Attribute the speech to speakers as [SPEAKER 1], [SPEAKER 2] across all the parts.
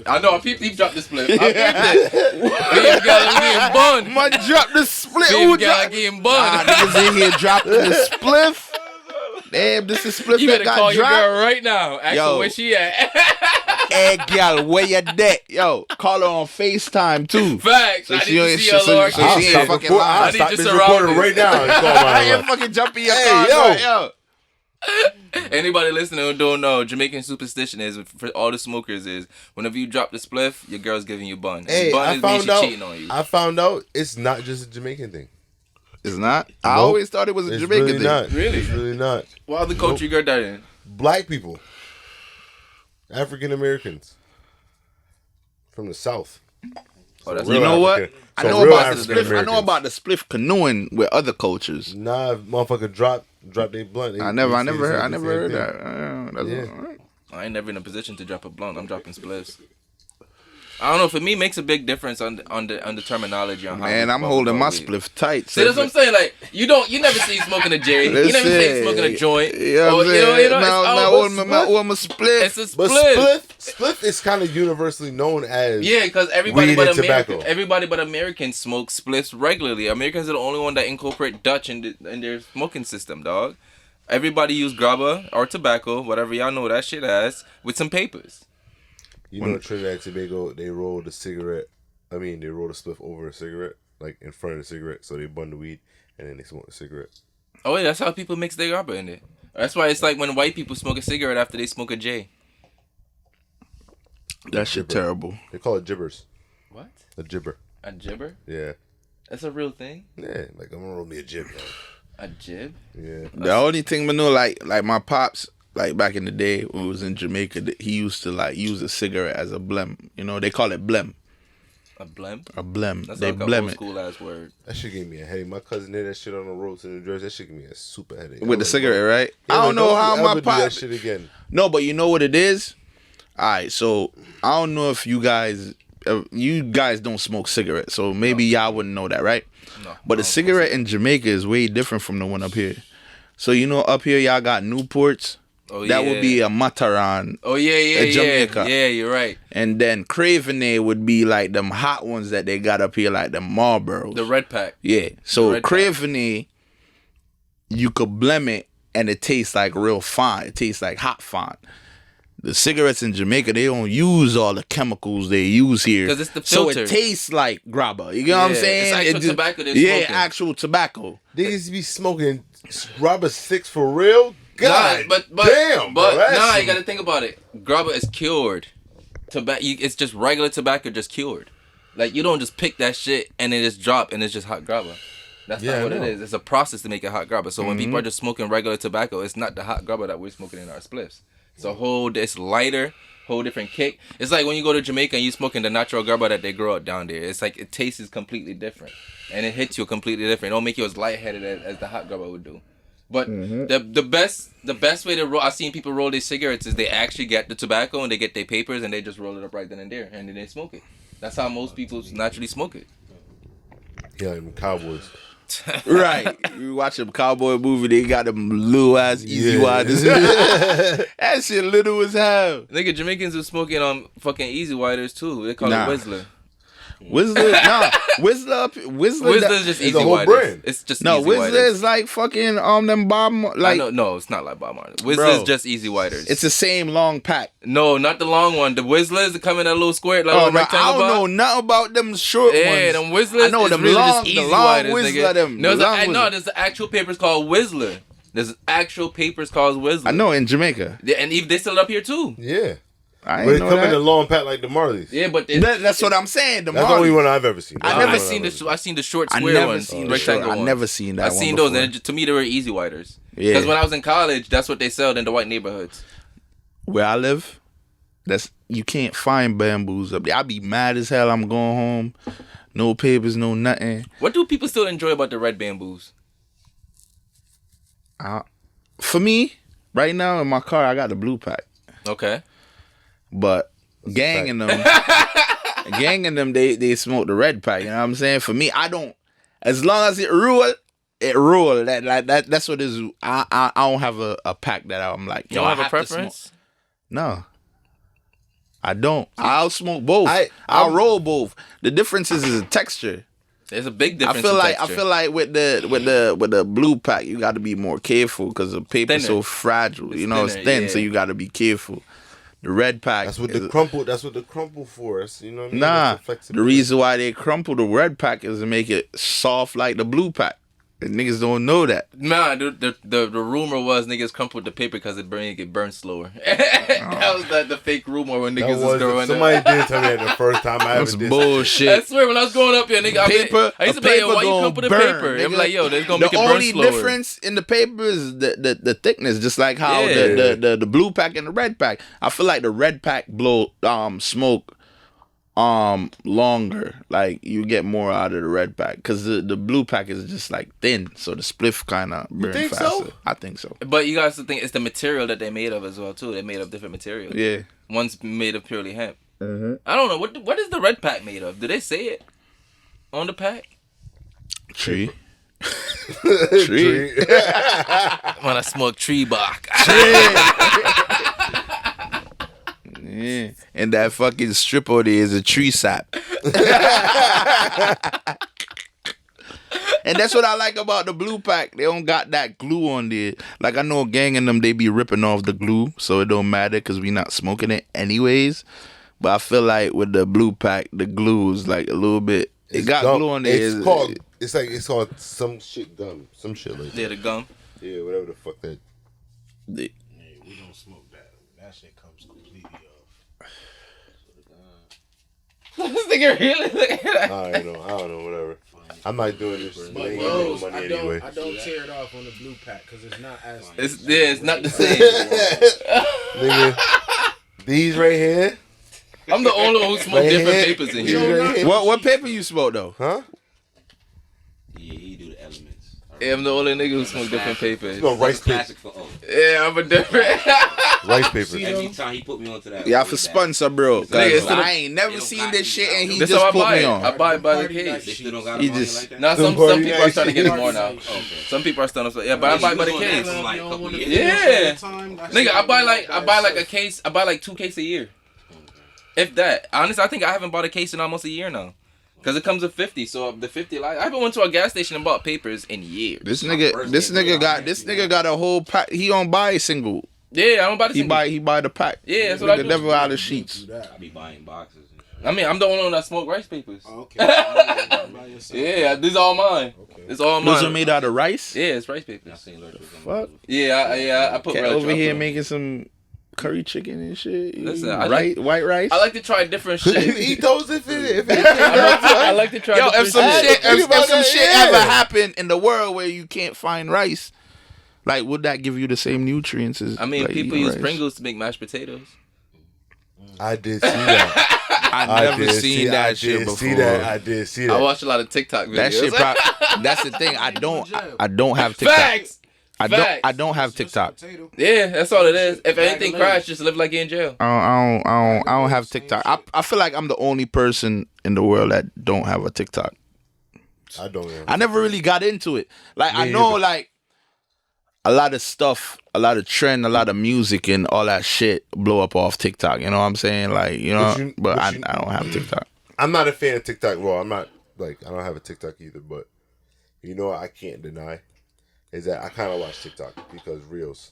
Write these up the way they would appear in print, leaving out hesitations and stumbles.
[SPEAKER 1] I know, he dropped the split. I peeped it. Baby girl getting bun.
[SPEAKER 2] Man, drop the split.
[SPEAKER 1] Baby girl getting bun.
[SPEAKER 2] Niggas in here dropping the spliff. Damn, this is spliff
[SPEAKER 1] You
[SPEAKER 2] that
[SPEAKER 1] better
[SPEAKER 2] got
[SPEAKER 1] call your
[SPEAKER 2] dropped.
[SPEAKER 1] girl right now. Ask her where she at.
[SPEAKER 2] Hey, girl, where you at? Yo, call her on FaceTime, too.
[SPEAKER 1] Facts. I need to see her Lord.
[SPEAKER 2] She ain't fucking lying.
[SPEAKER 1] I
[SPEAKER 3] I'll
[SPEAKER 1] need
[SPEAKER 3] stop
[SPEAKER 1] to
[SPEAKER 3] this
[SPEAKER 1] surround
[SPEAKER 3] recording
[SPEAKER 1] it.
[SPEAKER 3] right now. And call
[SPEAKER 2] I ain't
[SPEAKER 3] my
[SPEAKER 2] fucking jumping your
[SPEAKER 3] Hey,
[SPEAKER 2] car.
[SPEAKER 3] yo.
[SPEAKER 2] Right, yo.
[SPEAKER 1] Anybody listening who don't know, Jamaican superstition is, for all the smokers, is whenever you drop the spliff, your girl's giving you bun.
[SPEAKER 3] Hey,
[SPEAKER 1] bun
[SPEAKER 3] I
[SPEAKER 1] means
[SPEAKER 3] found
[SPEAKER 1] she
[SPEAKER 3] out.
[SPEAKER 1] cheating on you.
[SPEAKER 3] I found out it's not just a Jamaican thing.
[SPEAKER 2] It's not? I
[SPEAKER 3] Nope.
[SPEAKER 2] always thought it was a
[SPEAKER 3] It's
[SPEAKER 2] Jamaican
[SPEAKER 3] really
[SPEAKER 2] thing.
[SPEAKER 3] not.
[SPEAKER 1] Really?
[SPEAKER 3] It's really not.
[SPEAKER 1] What other culture you got that in?
[SPEAKER 3] Black people, African Americans from the South.
[SPEAKER 1] Oh, that's
[SPEAKER 2] You know what?
[SPEAKER 3] African-
[SPEAKER 2] I
[SPEAKER 3] so
[SPEAKER 2] know
[SPEAKER 3] real
[SPEAKER 2] about the
[SPEAKER 3] African
[SPEAKER 2] spliff. I know
[SPEAKER 3] Americans.
[SPEAKER 2] about the spliff canoeing with other cultures.
[SPEAKER 3] Nah, motherfucker, drop their blunt.
[SPEAKER 2] I never heard that. That's
[SPEAKER 3] Yeah.
[SPEAKER 2] all right.
[SPEAKER 1] I ain't never in a position to drop a blunt. I'm dropping spliffs. I don't know. For me, it makes a big difference on the terminology. On how
[SPEAKER 2] Man, I'm
[SPEAKER 1] we
[SPEAKER 2] holding my
[SPEAKER 1] weed.
[SPEAKER 2] spliff tight.
[SPEAKER 1] See, that's what I'm saying. Like, you never see smoking a J. You never see smoking a joint.
[SPEAKER 2] Yeah,
[SPEAKER 1] Or,
[SPEAKER 2] I'm saying. Now,
[SPEAKER 1] it's
[SPEAKER 2] my spliff.
[SPEAKER 1] it's a
[SPEAKER 3] But
[SPEAKER 1] split.
[SPEAKER 3] spliff is kind of universally known as
[SPEAKER 1] Yeah, because everybody
[SPEAKER 3] weed
[SPEAKER 1] but
[SPEAKER 3] and tobacco.
[SPEAKER 1] Americans smoke spliffs regularly. Americans are the only one that incorporate Dutch in their smoking system, dog. Everybody use grabba or tobacco, whatever y'all know that shit as, with some papers.
[SPEAKER 3] You know, Trinidad and Tobago, they roll the cigarette. I mean, they roll the spliff over a cigarette, like in front of the cigarette. So they bun the weed and then they smoke the cigarette.
[SPEAKER 1] Oh, yeah, that's how people mix their grabba in it. That's why it's like when white people smoke a cigarette after they smoke a J.
[SPEAKER 2] That shit terrible.
[SPEAKER 3] They call it gibbers.
[SPEAKER 1] What?
[SPEAKER 3] A gibber.
[SPEAKER 1] A jibber?
[SPEAKER 3] Yeah.
[SPEAKER 1] That's a real thing?
[SPEAKER 3] Yeah, like I'm gonna roll me a jib, yo.
[SPEAKER 1] A jib?
[SPEAKER 3] Yeah.
[SPEAKER 2] The only thing I know, like my pops, like back in the day when we was in Jamaica, he used to like use a cigarette as a blem. You know, they call it blem.
[SPEAKER 1] A blem?
[SPEAKER 2] A blem.
[SPEAKER 1] That's
[SPEAKER 2] They
[SPEAKER 1] like a
[SPEAKER 2] blem
[SPEAKER 1] old
[SPEAKER 2] it.
[SPEAKER 1] school ass word.
[SPEAKER 3] That shit gave me a headache. My cousin did that shit on the road to New Jersey. That shit gave me a super headache.
[SPEAKER 2] With the cigarette, right?
[SPEAKER 3] Yeah,
[SPEAKER 2] I don't know how my
[SPEAKER 3] do that
[SPEAKER 2] pops.
[SPEAKER 3] shit again.
[SPEAKER 2] No, but you know what it is? Alright, so I don't know if you guys don't smoke cigarettes, so maybe y'all wouldn't know that, right?
[SPEAKER 1] No.
[SPEAKER 2] But the cigarette in Jamaica is way different from the one up here. So you know up here y'all got Newports.
[SPEAKER 1] Oh,
[SPEAKER 2] That
[SPEAKER 1] yeah.
[SPEAKER 2] would be a Mataran.
[SPEAKER 1] Oh, yeah,
[SPEAKER 2] Jamaica.
[SPEAKER 1] Yeah, you're right.
[SPEAKER 2] And then Cravenay would be like them hot ones that they got up here, like them Marlboros.
[SPEAKER 1] The red pack.
[SPEAKER 2] Yeah. So
[SPEAKER 1] red pack.
[SPEAKER 2] Cravenay, you could blem it and it tastes like real fine. It tastes like hot fine. The cigarettes in Jamaica, they don't use all the chemicals they use here.
[SPEAKER 1] 'Cause it's the
[SPEAKER 2] So
[SPEAKER 1] filter.
[SPEAKER 2] it tastes like grabba. You know what I'm
[SPEAKER 1] Yeah,
[SPEAKER 2] saying?
[SPEAKER 1] it's actual
[SPEAKER 2] It just-
[SPEAKER 1] tobacco they're
[SPEAKER 2] Yeah,
[SPEAKER 1] smoking.
[SPEAKER 2] actual tobacco.
[SPEAKER 3] They used to be smoking rubber sticks for real. God,
[SPEAKER 1] but
[SPEAKER 3] damn,
[SPEAKER 1] but
[SPEAKER 3] bro, that's
[SPEAKER 1] nah, you
[SPEAKER 3] some-
[SPEAKER 1] gotta think about it. Grabba is cured. It's just regular tobacco, just cured. Like you don't just pick that shit and then just drop and it's just hot grabba. That's
[SPEAKER 3] Yeah,
[SPEAKER 1] not what
[SPEAKER 3] I
[SPEAKER 1] it
[SPEAKER 3] know.
[SPEAKER 1] is. It's a process to make it hot grabba. So when people are just smoking regular tobacco, it's not the hot grabba that we're smoking in our spliffs. It's it's lighter, whole different kick. It's like when you go to Jamaica and you smoking the natural grabba that they grow up down there. It's like it tastes completely different and it hits you completely different. It don't make you as lightheaded as the hot grabba would do. But the best way to roll, I've seen people roll their cigarettes is they actually get the tobacco and they get their papers and they just roll it up right then and there and then they smoke it. That's how most people naturally smoke it.
[SPEAKER 3] Yeah, them Cowboys.
[SPEAKER 2] Right. You watch a cowboy movie, they got them little ass easy
[SPEAKER 3] Yeah.
[SPEAKER 2] widers. That shit little as hell.
[SPEAKER 1] Nigga, Jamaicans are smoking fucking easy widers too. They call
[SPEAKER 2] Nah.
[SPEAKER 1] it Whistler.
[SPEAKER 2] Whistler, nah. Whistler's
[SPEAKER 1] Whistler's just
[SPEAKER 3] It's
[SPEAKER 1] easy
[SPEAKER 3] a whole
[SPEAKER 1] widers.
[SPEAKER 3] brand.
[SPEAKER 1] It's just
[SPEAKER 2] no,
[SPEAKER 1] easy
[SPEAKER 2] Whistler
[SPEAKER 1] widers.
[SPEAKER 2] is like fucking them Bob like
[SPEAKER 1] No, it's not like Bob Marley. Whistler's
[SPEAKER 2] Bro.
[SPEAKER 1] just easy widers.
[SPEAKER 2] it's the same long pack.
[SPEAKER 1] No, not the long one. The Whistler's that come in that little square, like
[SPEAKER 2] Oh,
[SPEAKER 1] little
[SPEAKER 2] no,
[SPEAKER 1] rectangle
[SPEAKER 2] I don't know
[SPEAKER 1] box.
[SPEAKER 2] nothing about them short
[SPEAKER 1] Yeah,
[SPEAKER 2] ones.
[SPEAKER 1] them Whistler's.
[SPEAKER 2] I know
[SPEAKER 1] is
[SPEAKER 2] them
[SPEAKER 1] really
[SPEAKER 2] long,
[SPEAKER 1] just easy
[SPEAKER 2] the long
[SPEAKER 1] widers,
[SPEAKER 2] Whistler.
[SPEAKER 1] nigga.
[SPEAKER 2] Them,
[SPEAKER 1] No,
[SPEAKER 2] the long Whistler.
[SPEAKER 1] there's the actual papers called Whistler. There's actual papers called Whistler.
[SPEAKER 2] I know in Jamaica.
[SPEAKER 1] And even they sell it up here too.
[SPEAKER 3] Yeah.
[SPEAKER 2] I
[SPEAKER 3] But
[SPEAKER 2] ain't
[SPEAKER 3] it
[SPEAKER 2] know
[SPEAKER 3] come in a
[SPEAKER 2] that.
[SPEAKER 3] long pack like the Marleys.
[SPEAKER 1] Yeah, but
[SPEAKER 2] That's what I'm saying.
[SPEAKER 3] That's the only one I've ever seen.
[SPEAKER 2] I
[SPEAKER 1] I
[SPEAKER 2] never
[SPEAKER 1] never
[SPEAKER 3] That's the
[SPEAKER 1] seen
[SPEAKER 3] only
[SPEAKER 1] the.
[SPEAKER 3] one
[SPEAKER 1] I seen the short
[SPEAKER 2] I
[SPEAKER 1] square
[SPEAKER 2] never
[SPEAKER 1] ones,
[SPEAKER 2] seen the
[SPEAKER 1] rectangle
[SPEAKER 2] short. I
[SPEAKER 1] ones.
[SPEAKER 2] never seen that.
[SPEAKER 1] I seen
[SPEAKER 2] one
[SPEAKER 1] those,
[SPEAKER 2] before.
[SPEAKER 1] and to me they were easy widers.
[SPEAKER 2] Yeah.
[SPEAKER 1] Because when I was in college, that's what they sell in the white neighborhoods.
[SPEAKER 2] Where I live, you can't find bamboos up there. I be mad as hell. I'm going home, no papers, no nothing.
[SPEAKER 1] What do people still enjoy about the red bamboos?
[SPEAKER 2] For me, right now in my car, I got the blue pack,
[SPEAKER 1] Okay.
[SPEAKER 2] but gang in them, they smoke the red pack. You know what I'm saying? For me, I don't. As long as it rule. That's what it is. I don't have a pack that I'm like.
[SPEAKER 1] You
[SPEAKER 2] Yo,
[SPEAKER 1] don't
[SPEAKER 2] I
[SPEAKER 1] have a
[SPEAKER 2] to smoke.
[SPEAKER 1] preference?
[SPEAKER 2] No. I don't. I'll smoke both. I'll roll both. The difference is the texture.
[SPEAKER 1] There's a big difference.
[SPEAKER 2] I feel like with the blue pack, you got to be more careful because the paper's so fragile. It's thin, so you got to be careful. The red pack.
[SPEAKER 3] That's what the crumple. That's what the crumple for us. You know what I mean?
[SPEAKER 2] Nah, the reason why they crumple the red pack is to make it soft like the blue pack. And niggas don't know that.
[SPEAKER 1] Nah, the rumor was niggas crumpled the paper because it get burned slower. That was the fake rumor when niggas was growing up.
[SPEAKER 3] Somebody did tell me that the first time I ever did.
[SPEAKER 2] Bullshit.
[SPEAKER 1] I swear, when I was growing up, nigga, I used to be like, why you crumple the paper? I'm like, yo, they're gonna make it burn slower.
[SPEAKER 2] The only difference in the paper is the thickness, just like how the blue pack and the red pack. I feel like the red pack blow smoke longer, like you get more out of the red pack because the blue pack is just like thin, so the spliff kind of burn faster. So? I think so.
[SPEAKER 1] But you guys think it's the material that they made of as well too. They made of different materials.
[SPEAKER 2] Yeah,
[SPEAKER 1] one's made of purely hemp. I don't know what is the red pack made of. Did they say it on the pack?
[SPEAKER 2] Tree.
[SPEAKER 3] Tree.
[SPEAKER 1] When I smoke tree bark.
[SPEAKER 2] Yeah. And that fucking strip over there is a tree sap. And that's what I like about the blue pack. They don't got that glue on there. Like I know a gang in them, they be ripping off the glue, so it don't matter because we not smoking it anyways. But I feel like with the blue pack, the glue is like a little bit. It got glue on there.
[SPEAKER 3] It's called some shit gum, some shit like that.
[SPEAKER 1] Yeah, the gum.
[SPEAKER 3] Yeah, whatever the fuck that.
[SPEAKER 4] We don't smoke that. That shit comes completely off.
[SPEAKER 1] This nigga really.
[SPEAKER 3] I don't know, whatever. I'm not doing this.
[SPEAKER 4] But Rose, I don't tear it off on the blue pack because it's not as.
[SPEAKER 1] It's not the same.
[SPEAKER 3] Nigga, these right here.
[SPEAKER 1] I'm the only one who smoke different papers in here.
[SPEAKER 3] Right
[SPEAKER 2] What paper you smoke though?
[SPEAKER 3] Huh?
[SPEAKER 5] Yeah, he do the elements.
[SPEAKER 1] Yeah, I'm the only nigga who smoke different papers.
[SPEAKER 3] No, rice paper.
[SPEAKER 5] Classic for
[SPEAKER 1] Yeah, I'm a different.
[SPEAKER 3] Rice paper.
[SPEAKER 5] Every time he put me onto that.
[SPEAKER 2] Yeah, for sponsor, bro.
[SPEAKER 1] Nigga,
[SPEAKER 2] I ain't never seen this shit, and he
[SPEAKER 1] This
[SPEAKER 2] just
[SPEAKER 1] how I
[SPEAKER 2] put
[SPEAKER 1] buy
[SPEAKER 2] me
[SPEAKER 1] it.
[SPEAKER 2] on.
[SPEAKER 1] I buy it by the
[SPEAKER 5] They
[SPEAKER 1] case.
[SPEAKER 5] still don't got
[SPEAKER 2] He
[SPEAKER 5] him on
[SPEAKER 2] just-
[SPEAKER 5] like that?
[SPEAKER 1] Now some people are starting to get it more now.
[SPEAKER 5] Okay.
[SPEAKER 1] Some people are starting to. Yeah, but I buy it by the case.
[SPEAKER 5] Like a couple years.
[SPEAKER 1] Yeah. Nigga, I buy like a case. I buy like 2 cases a year. If that. Honestly, I think I haven't bought a case in almost a year now. Because it comes with 50. So the 50, like, I haven't went to a gas station and bought papers in years.
[SPEAKER 2] This nigga got a whole pack. He don't buy a single.
[SPEAKER 1] Yeah, I don't buy the
[SPEAKER 2] He
[SPEAKER 1] single.
[SPEAKER 2] buy the pack.
[SPEAKER 1] Yeah, that's what I do.
[SPEAKER 2] Never out of sheets.
[SPEAKER 5] I be buying boxes and shit.
[SPEAKER 1] I mean, I'm the only one that smoke rice papers.
[SPEAKER 4] Oh, okay.
[SPEAKER 1] Yeah, these all mine.
[SPEAKER 4] Okay.
[SPEAKER 1] It's all
[SPEAKER 2] Those
[SPEAKER 1] mine.
[SPEAKER 2] are made out of rice.
[SPEAKER 1] Yeah, it's rice
[SPEAKER 5] I
[SPEAKER 1] papers.
[SPEAKER 5] seen Lurch was
[SPEAKER 2] Fuck.
[SPEAKER 1] Yeah, I put
[SPEAKER 2] Cat
[SPEAKER 1] red
[SPEAKER 2] over
[SPEAKER 1] chocolate
[SPEAKER 2] here
[SPEAKER 1] on.
[SPEAKER 2] making some curry chicken and shit.
[SPEAKER 1] Listen, I like-
[SPEAKER 2] white rice.
[SPEAKER 1] I like to try different shit.
[SPEAKER 3] Eat those if it.
[SPEAKER 1] I like to try
[SPEAKER 2] Yo,
[SPEAKER 1] different
[SPEAKER 2] if some
[SPEAKER 1] shit.
[SPEAKER 2] shit ever happened in the world where you can't find rice, like would that give you the same nutrients as?
[SPEAKER 1] I mean,
[SPEAKER 2] like,
[SPEAKER 1] people
[SPEAKER 2] eating
[SPEAKER 1] use
[SPEAKER 2] rice?
[SPEAKER 1] Pringles to make mashed potatoes.
[SPEAKER 3] I did see that.
[SPEAKER 2] I never seen that shit before.
[SPEAKER 3] I did see that.
[SPEAKER 1] I watch a lot of TikTok videos.
[SPEAKER 2] That shit. That's the thing. I don't have TikTok.
[SPEAKER 1] Facts.
[SPEAKER 2] I don't have TikTok.
[SPEAKER 1] Yeah, that's all it is. If anything crashes, just live like you're in jail.
[SPEAKER 2] I don't have TikTok. I feel like I'm the only person in the world that don't have a TikTok.
[SPEAKER 3] I don't know.
[SPEAKER 2] I never really got into it. Like I know like a lot of stuff, a lot of trend, a lot of music and all that shit blow up off TikTok. You know what I'm saying? Like, but I don't have TikTok.
[SPEAKER 3] I'm not a fan of TikTok. Well, I'm not I don't have a TikTok either, but you know what I can't deny is that I kind of watch TikTok because Reels.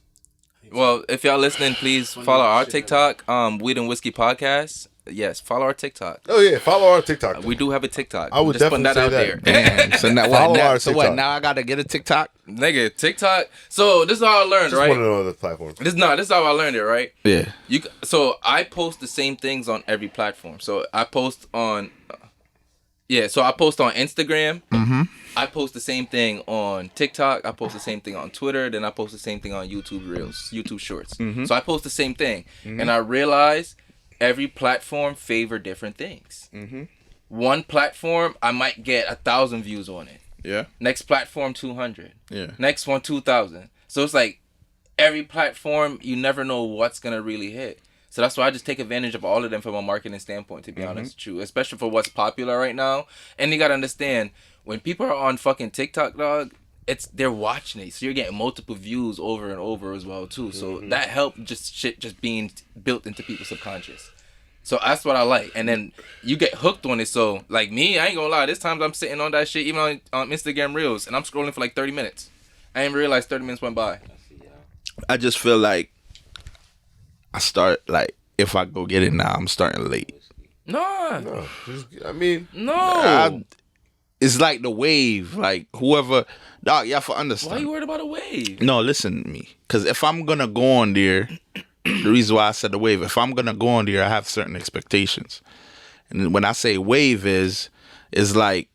[SPEAKER 1] Well, if y'all listening, please follow our TikTok, Weed and Whiskey Podcast. Yes, follow our TikTok.
[SPEAKER 3] Oh yeah, follow our TikTok.
[SPEAKER 1] We do have a TikTok.
[SPEAKER 3] I would
[SPEAKER 1] just putting
[SPEAKER 3] definitely
[SPEAKER 1] that
[SPEAKER 3] say
[SPEAKER 1] out
[SPEAKER 3] that.
[SPEAKER 1] there.
[SPEAKER 2] Damn. So now
[SPEAKER 3] Follow
[SPEAKER 2] what?
[SPEAKER 3] our
[SPEAKER 2] Now, so what?
[SPEAKER 3] TikTok.
[SPEAKER 2] Now I gotta get a TikTok.
[SPEAKER 1] Nigga, TikTok. So this is how I learned,
[SPEAKER 3] Just
[SPEAKER 1] right?
[SPEAKER 3] one of the other platforms.
[SPEAKER 1] This is how I learned it, right?
[SPEAKER 2] Yeah.
[SPEAKER 1] So I post the same things on every platform. So I post on, so I post on Instagram.
[SPEAKER 2] Mm-hmm.
[SPEAKER 1] I post the same thing on TikTok. I post the same thing on Twitter. Then I post the same thing on YouTube Reels, YouTube Shorts.
[SPEAKER 2] Mm-hmm.
[SPEAKER 1] So I post the same thing, and I realize every platform favor different things.
[SPEAKER 2] Mm-hmm.
[SPEAKER 1] One platform, I might get 1,000 views on it.
[SPEAKER 2] Yeah.
[SPEAKER 1] Next platform, 200.
[SPEAKER 2] Yeah.
[SPEAKER 1] Next one, 2,000. So it's like every platform, you never know what's gonna really hit. So that's why I just take advantage of all of them from a marketing standpoint, to be honest with you, especially for what's popular right now. And you gotta understand, when people are on fucking TikTok, dog, they're watching it, so you're getting multiple views over and over as well too. So that helped just being built into people's subconscious. So that's what I like. And then you get hooked on it. So, like me, I ain't gonna lie. There's times I'm sitting on that shit, even on Instagram Reels, and I'm scrolling for like 30 minutes. I didn't realize 30 minutes went by.
[SPEAKER 2] I just feel like I start, like, if I go get it now, I'm starting late.
[SPEAKER 3] No, I mean,
[SPEAKER 1] No.
[SPEAKER 2] It's like the wave. Like, whoever... Dog, you have to understand.
[SPEAKER 1] Why you worried about a wave?
[SPEAKER 2] No, listen to me. Because if I'm going to go on there... The reason why I said the wave, if I'm gonna go on there, I have certain expectations. And when I say wave is like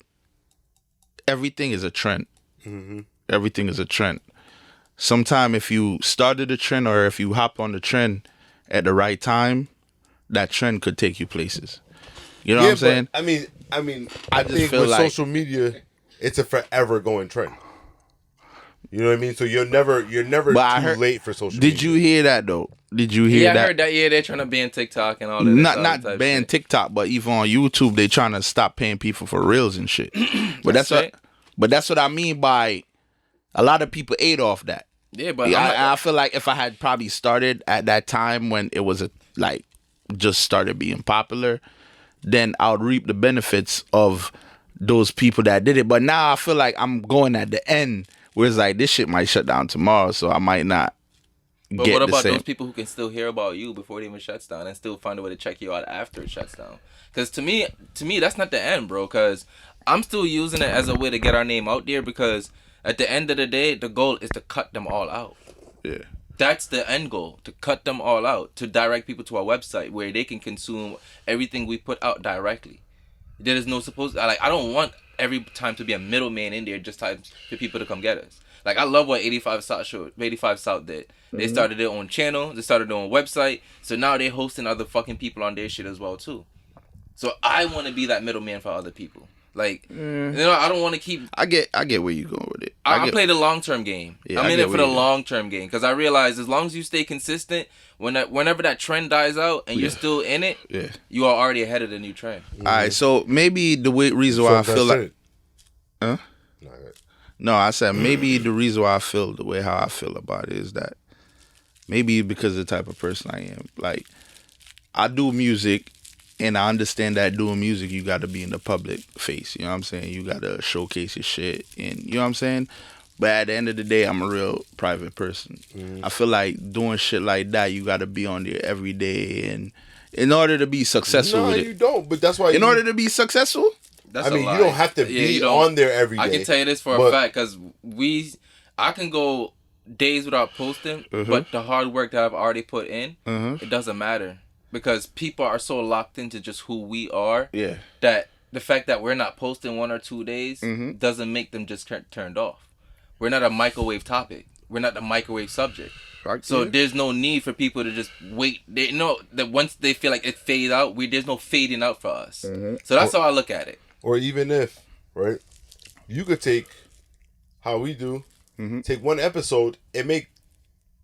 [SPEAKER 2] everything is a trend.
[SPEAKER 3] Mm-hmm.
[SPEAKER 2] Everything is a trend. Sometime if you started a trend or if you hop on the trend at the right time, that trend could take you places. You know what I'm saying?
[SPEAKER 3] I mean,
[SPEAKER 2] I
[SPEAKER 3] I
[SPEAKER 2] just
[SPEAKER 3] think
[SPEAKER 2] feel
[SPEAKER 3] with
[SPEAKER 2] like-
[SPEAKER 3] social media, it's a forever going trend. You know what I mean? So you're never
[SPEAKER 2] But I
[SPEAKER 3] too
[SPEAKER 2] heard-
[SPEAKER 3] late for social media.
[SPEAKER 2] Did you hear that though? Did you hear
[SPEAKER 1] Yeah,
[SPEAKER 2] that?
[SPEAKER 1] I heard that. Yeah, they're trying to ban TikTok and all that.
[SPEAKER 2] Not ban TikTok, but even on YouTube, they trying to stop paying people for reels and shit. But that's
[SPEAKER 1] right.
[SPEAKER 2] what I mean by a lot of people ate off that.
[SPEAKER 1] Yeah, but
[SPEAKER 2] Yeah, I feel like if I had probably started at that time when it was just started being popular, then I would reap the benefits of those people that did it. But now I feel like I'm going at the end where it's like this shit might shut down tomorrow, so I might not.
[SPEAKER 1] But
[SPEAKER 2] get
[SPEAKER 1] what
[SPEAKER 2] the
[SPEAKER 1] about
[SPEAKER 2] same.
[SPEAKER 1] those people who can still hear about you before it even shuts down and still find a way to check you out after it shuts down? Because to me, that's not the end, bro. Because I'm still using it as a way to get our name out there. Because at the end of the day, the goal is to cut them all out.
[SPEAKER 2] Yeah.
[SPEAKER 1] That's the end goal, to cut them all out, to direct people to our website where they can consume everything we put out directly. There is no I don't want every time to be a middleman in there just time for people to come get us. Like, I love what 85 South did. They started their own channel. They started their own website. So now they're hosting other fucking people on their shit as well, too. So I want to be that middleman for other people. Like, I don't want to keep...
[SPEAKER 2] I get where you going with it.
[SPEAKER 1] I play the long-term game.
[SPEAKER 2] Yeah,
[SPEAKER 1] I'm
[SPEAKER 2] I
[SPEAKER 1] in
[SPEAKER 2] get
[SPEAKER 1] it for
[SPEAKER 2] where
[SPEAKER 1] the
[SPEAKER 2] you go.
[SPEAKER 1] long-term game. Because I realize as long as you stay consistent, whenever that trend dies out and you're still in it,
[SPEAKER 2] Yeah.
[SPEAKER 1] you are already ahead of the new trend.
[SPEAKER 2] All right, so maybe the reason why I feel like... Huh?
[SPEAKER 3] Nah,
[SPEAKER 2] No, I said maybe the reason why I feel the way how I feel about it is that maybe because of the type of person I am. Like, I do music, and I understand that doing music, you got to be in the public face. You know what I'm saying? You got to showcase your shit, and you know what I'm saying? But at the end of the day, I'm a real private person. I feel like doing shit like that, you got to be on there every day, and in order to be successful
[SPEAKER 3] no,
[SPEAKER 2] with
[SPEAKER 3] you
[SPEAKER 2] it.
[SPEAKER 3] don't. But that's why.
[SPEAKER 2] In order to be successful?
[SPEAKER 1] That's
[SPEAKER 3] I mean,
[SPEAKER 1] a lie.
[SPEAKER 3] you don't have to
[SPEAKER 1] Yeah,
[SPEAKER 3] be
[SPEAKER 1] you don't.
[SPEAKER 3] on there every day.
[SPEAKER 1] I can tell you this for a fact because I can go days without posting, but the hard work that I've already put in, it doesn't matter because people are so locked into just who we are that the fact that we're not posting 1 or 2 days doesn't make them just turned off. We're not a microwave topic. We're not the microwave subject. So there's no need for people to just wait. They know that once they feel like it fades out, there's no fading out for us. So that's how I look at it.
[SPEAKER 3] Or even if, right, you could take how we do, take one episode and make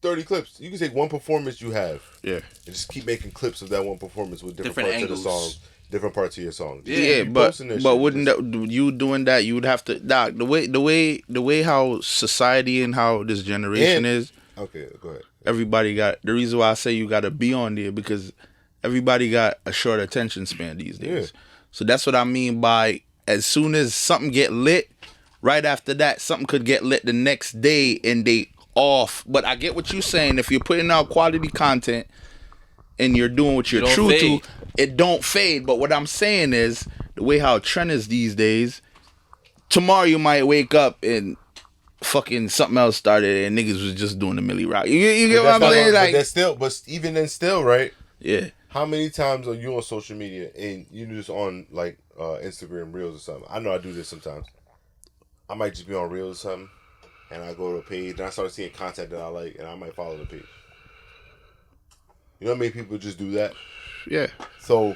[SPEAKER 3] 30 clips. You can take one performance you have, and just keep making clips of that one performance with different parts
[SPEAKER 1] angles.
[SPEAKER 3] of the song, different parts of your song.
[SPEAKER 2] Yeah, but wouldn't that, you doing that? You would have to, Doc. The way how society and how this generation is.
[SPEAKER 3] Okay, go ahead.
[SPEAKER 2] Everybody got the reason why I say you got to be on there because everybody got a short attention span these days. So that's what I mean by as soon as something get lit, right after that something could get lit the next day and they off. But I get what you're saying. If you're putting out quality content and you're doing what you're true to, it don't fade. But what I'm saying is the way how trend is these days. Tomorrow you might wake up and fucking something else started and niggas was just doing the Millie Rock. You get what I'm saying? Like,
[SPEAKER 3] but even then, still, right?
[SPEAKER 2] Yeah.
[SPEAKER 3] How many times are you on social media and you just on like Instagram Reels or something? I know I do this sometimes. I might just be on Reels or something, and I go to a page and I start seeing content that I like, and I might follow the page. You know how many people just do that?
[SPEAKER 2] Yeah.
[SPEAKER 3] So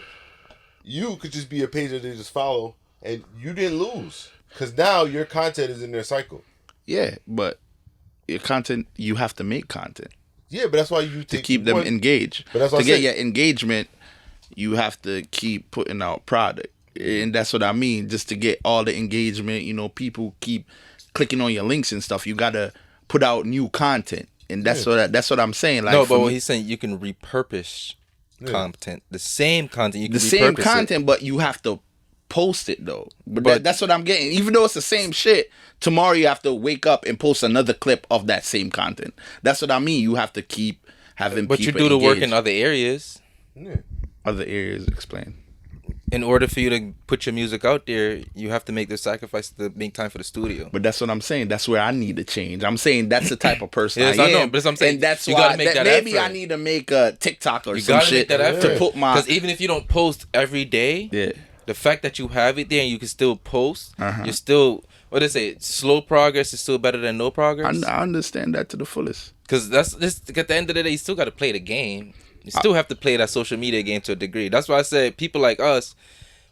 [SPEAKER 3] you could just be a page that they just follow, and you didn't lose because now your content is in their cycle.
[SPEAKER 2] Yeah, but your content, you have to make content.
[SPEAKER 3] Yeah, but that's why you
[SPEAKER 2] to keep them engaged.
[SPEAKER 3] But that's what
[SPEAKER 2] to
[SPEAKER 3] I
[SPEAKER 2] get
[SPEAKER 3] said.
[SPEAKER 2] your engagement, you have to keep putting out product, and that's what I mean. Just to get all the engagement, you know, people keep clicking on your links and stuff. You gotta put out new content, and that's what I'm saying. Like,
[SPEAKER 1] No, but what he's saying, you can repurpose content. The same content. You can
[SPEAKER 2] The same
[SPEAKER 1] repurpose it.
[SPEAKER 2] content, but you have to post it though. But that's what I'm getting. Even though it's the same shit, tomorrow you have to wake up and post another clip of that same content. That's what I mean. You have to keep having
[SPEAKER 1] But you
[SPEAKER 2] people
[SPEAKER 1] do the work
[SPEAKER 2] engaged.
[SPEAKER 1] in other areas.
[SPEAKER 3] Yeah.
[SPEAKER 2] Other areas. Explain.
[SPEAKER 1] In order for you to put your music out there, you have to make the sacrifice to make time for the studio.
[SPEAKER 2] But that's what I'm saying. That's where I need to change. I'm saying that's the type of person
[SPEAKER 1] Yes,
[SPEAKER 2] I
[SPEAKER 1] I
[SPEAKER 2] am.
[SPEAKER 1] know, but that's what I'm saying.
[SPEAKER 2] And that's
[SPEAKER 1] You
[SPEAKER 2] why
[SPEAKER 1] gotta make that
[SPEAKER 2] maybe
[SPEAKER 1] effort.
[SPEAKER 2] I need to make a TikTok or
[SPEAKER 1] You
[SPEAKER 2] some
[SPEAKER 1] gotta
[SPEAKER 2] shit
[SPEAKER 1] make that effort
[SPEAKER 2] to put my.
[SPEAKER 1] Because even if you don't post every day,
[SPEAKER 2] Yeah.
[SPEAKER 1] the fact that you have it there and you can still post,
[SPEAKER 2] Uh-huh.
[SPEAKER 1] you're still, what they say, slow progress is still better than no progress.
[SPEAKER 2] I understand that to the fullest.
[SPEAKER 1] Because that's just at the end of the day, you still got to play the game. You still have to play that social media game to a degree. That's why I said people like us,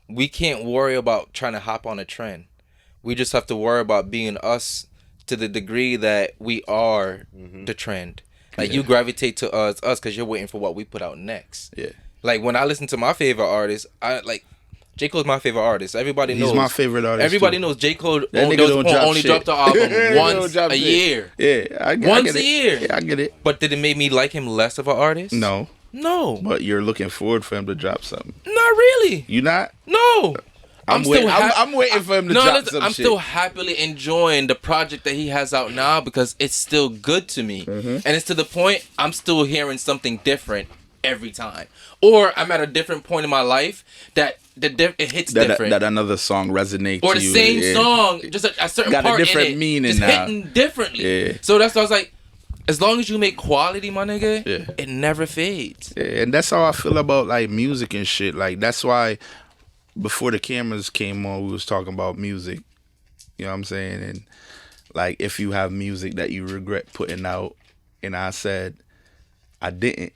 [SPEAKER 1] we can't worry about trying to hop on a trend. We just have to worry about being us to the degree that we are the trend. Like you gravitate to us because you're waiting for what we put out next.
[SPEAKER 2] Yeah.
[SPEAKER 1] Like when I listen to my favorite artist, I like J. Cole's my favorite artist. Everybody knows.
[SPEAKER 2] He's my favorite artist.
[SPEAKER 1] Everybody
[SPEAKER 2] too.
[SPEAKER 1] knows J. Cole
[SPEAKER 2] That
[SPEAKER 1] only,
[SPEAKER 2] nigga don't drop
[SPEAKER 1] only
[SPEAKER 2] shit.
[SPEAKER 1] dropped the album
[SPEAKER 2] Don't
[SPEAKER 1] once
[SPEAKER 2] drop
[SPEAKER 1] a
[SPEAKER 2] shit.
[SPEAKER 1] year.
[SPEAKER 2] Yeah, I
[SPEAKER 1] Once
[SPEAKER 2] get
[SPEAKER 1] a
[SPEAKER 2] it.
[SPEAKER 1] year.
[SPEAKER 2] Yeah, I get it.
[SPEAKER 1] But did it make me like him less of an artist?
[SPEAKER 2] No,
[SPEAKER 1] No.
[SPEAKER 2] but you're looking forward for him to drop something.
[SPEAKER 1] Not really.
[SPEAKER 2] You not?
[SPEAKER 1] No.
[SPEAKER 2] I'm waiting. I'm waiting for him to drop
[SPEAKER 1] listen,
[SPEAKER 2] some
[SPEAKER 1] I'm
[SPEAKER 2] shit.
[SPEAKER 1] still happily enjoying the project that he has out now because it's still good to me.
[SPEAKER 2] Mm-hmm.
[SPEAKER 1] And it's to the point I'm still hearing something different every time. Or I'm at a different point in my life that it hits different.
[SPEAKER 2] that another song resonates
[SPEAKER 1] Or
[SPEAKER 2] to
[SPEAKER 1] the
[SPEAKER 2] you.
[SPEAKER 1] same
[SPEAKER 2] yeah.
[SPEAKER 1] song, just a certain
[SPEAKER 2] Got a
[SPEAKER 1] part
[SPEAKER 2] different
[SPEAKER 1] in it,
[SPEAKER 2] meaning
[SPEAKER 1] just
[SPEAKER 2] now.
[SPEAKER 1] hitting differently.
[SPEAKER 2] Yeah.
[SPEAKER 1] So that's why I was like, as long as you make quality, my nigga,
[SPEAKER 2] Yeah.
[SPEAKER 1] it never fades.
[SPEAKER 2] Yeah, and that's how I feel about like music and shit. Like that's why before the cameras came on, we was talking about music. You know what I'm saying? And like if you have music that you regret putting out, and I said I didn't.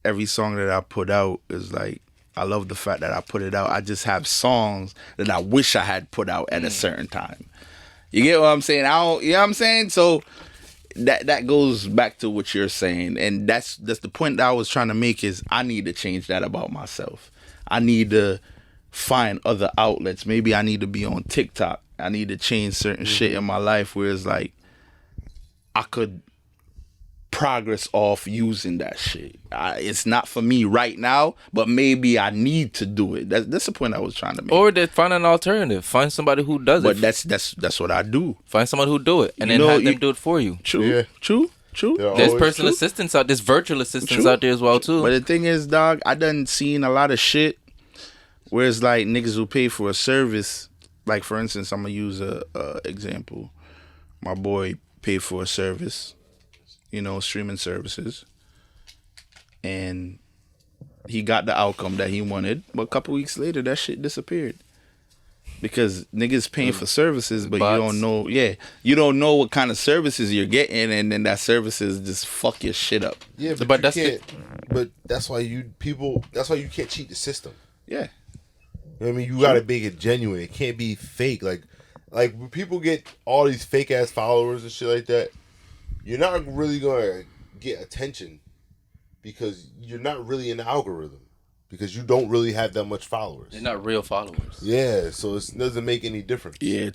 [SPEAKER 2] Every song that I put out is like I love the fact that I put it out. I just have songs that I wish I had put out at a certain time. You get what I'm saying? You know what I'm saying? So that goes back to what you're saying, and that's the point that I was trying to make is I need to change that about myself. I need to find other outlets. Maybe I need to be on TikTok. I need to change certain shit in my life where it's like I could progress off using that shit. It's not for me right now, but maybe I need to do it. That's the point I was trying to make.
[SPEAKER 1] Or they find an alternative. Find somebody who does
[SPEAKER 2] But
[SPEAKER 1] it.
[SPEAKER 2] that's what I do.
[SPEAKER 1] Find someone who do it, and
[SPEAKER 2] You
[SPEAKER 1] then
[SPEAKER 2] know,
[SPEAKER 1] have them
[SPEAKER 2] you-
[SPEAKER 1] do it for you.
[SPEAKER 2] True,
[SPEAKER 3] Yeah.
[SPEAKER 2] true.
[SPEAKER 3] Yeah.
[SPEAKER 1] There's
[SPEAKER 3] Always
[SPEAKER 1] personal
[SPEAKER 3] true.
[SPEAKER 1] assistants out. There's virtual assistants
[SPEAKER 2] True.
[SPEAKER 1] out there as well too.
[SPEAKER 2] But the thing is, dog, I done seen a lot of shit where it's like niggas who pay for a service. Like for instance, I'm gonna use a example. My boy paid for a service, streaming services, and he got the outcome that he wanted. But a couple weeks later, that shit disappeared. Because niggas paying for services, but
[SPEAKER 1] Bots.
[SPEAKER 2] you don't know. Yeah, you don't know what kind of services you're getting, and then that services just fuck your shit up.
[SPEAKER 3] Yeah, but,
[SPEAKER 1] But
[SPEAKER 3] you
[SPEAKER 1] that's
[SPEAKER 3] can't. But that's why That's why you can't cheat the system.
[SPEAKER 2] Yeah.
[SPEAKER 3] You know what I mean? You gotta make it genuine. It can't be fake. Like when people get all these fake ass followers and shit like that, you're not really gonna get attention because you're not really in the algorithm because you don't really have that much followers.
[SPEAKER 1] They're not real followers.
[SPEAKER 3] Yeah, so it doesn't make any difference.
[SPEAKER 2] Yeah, true.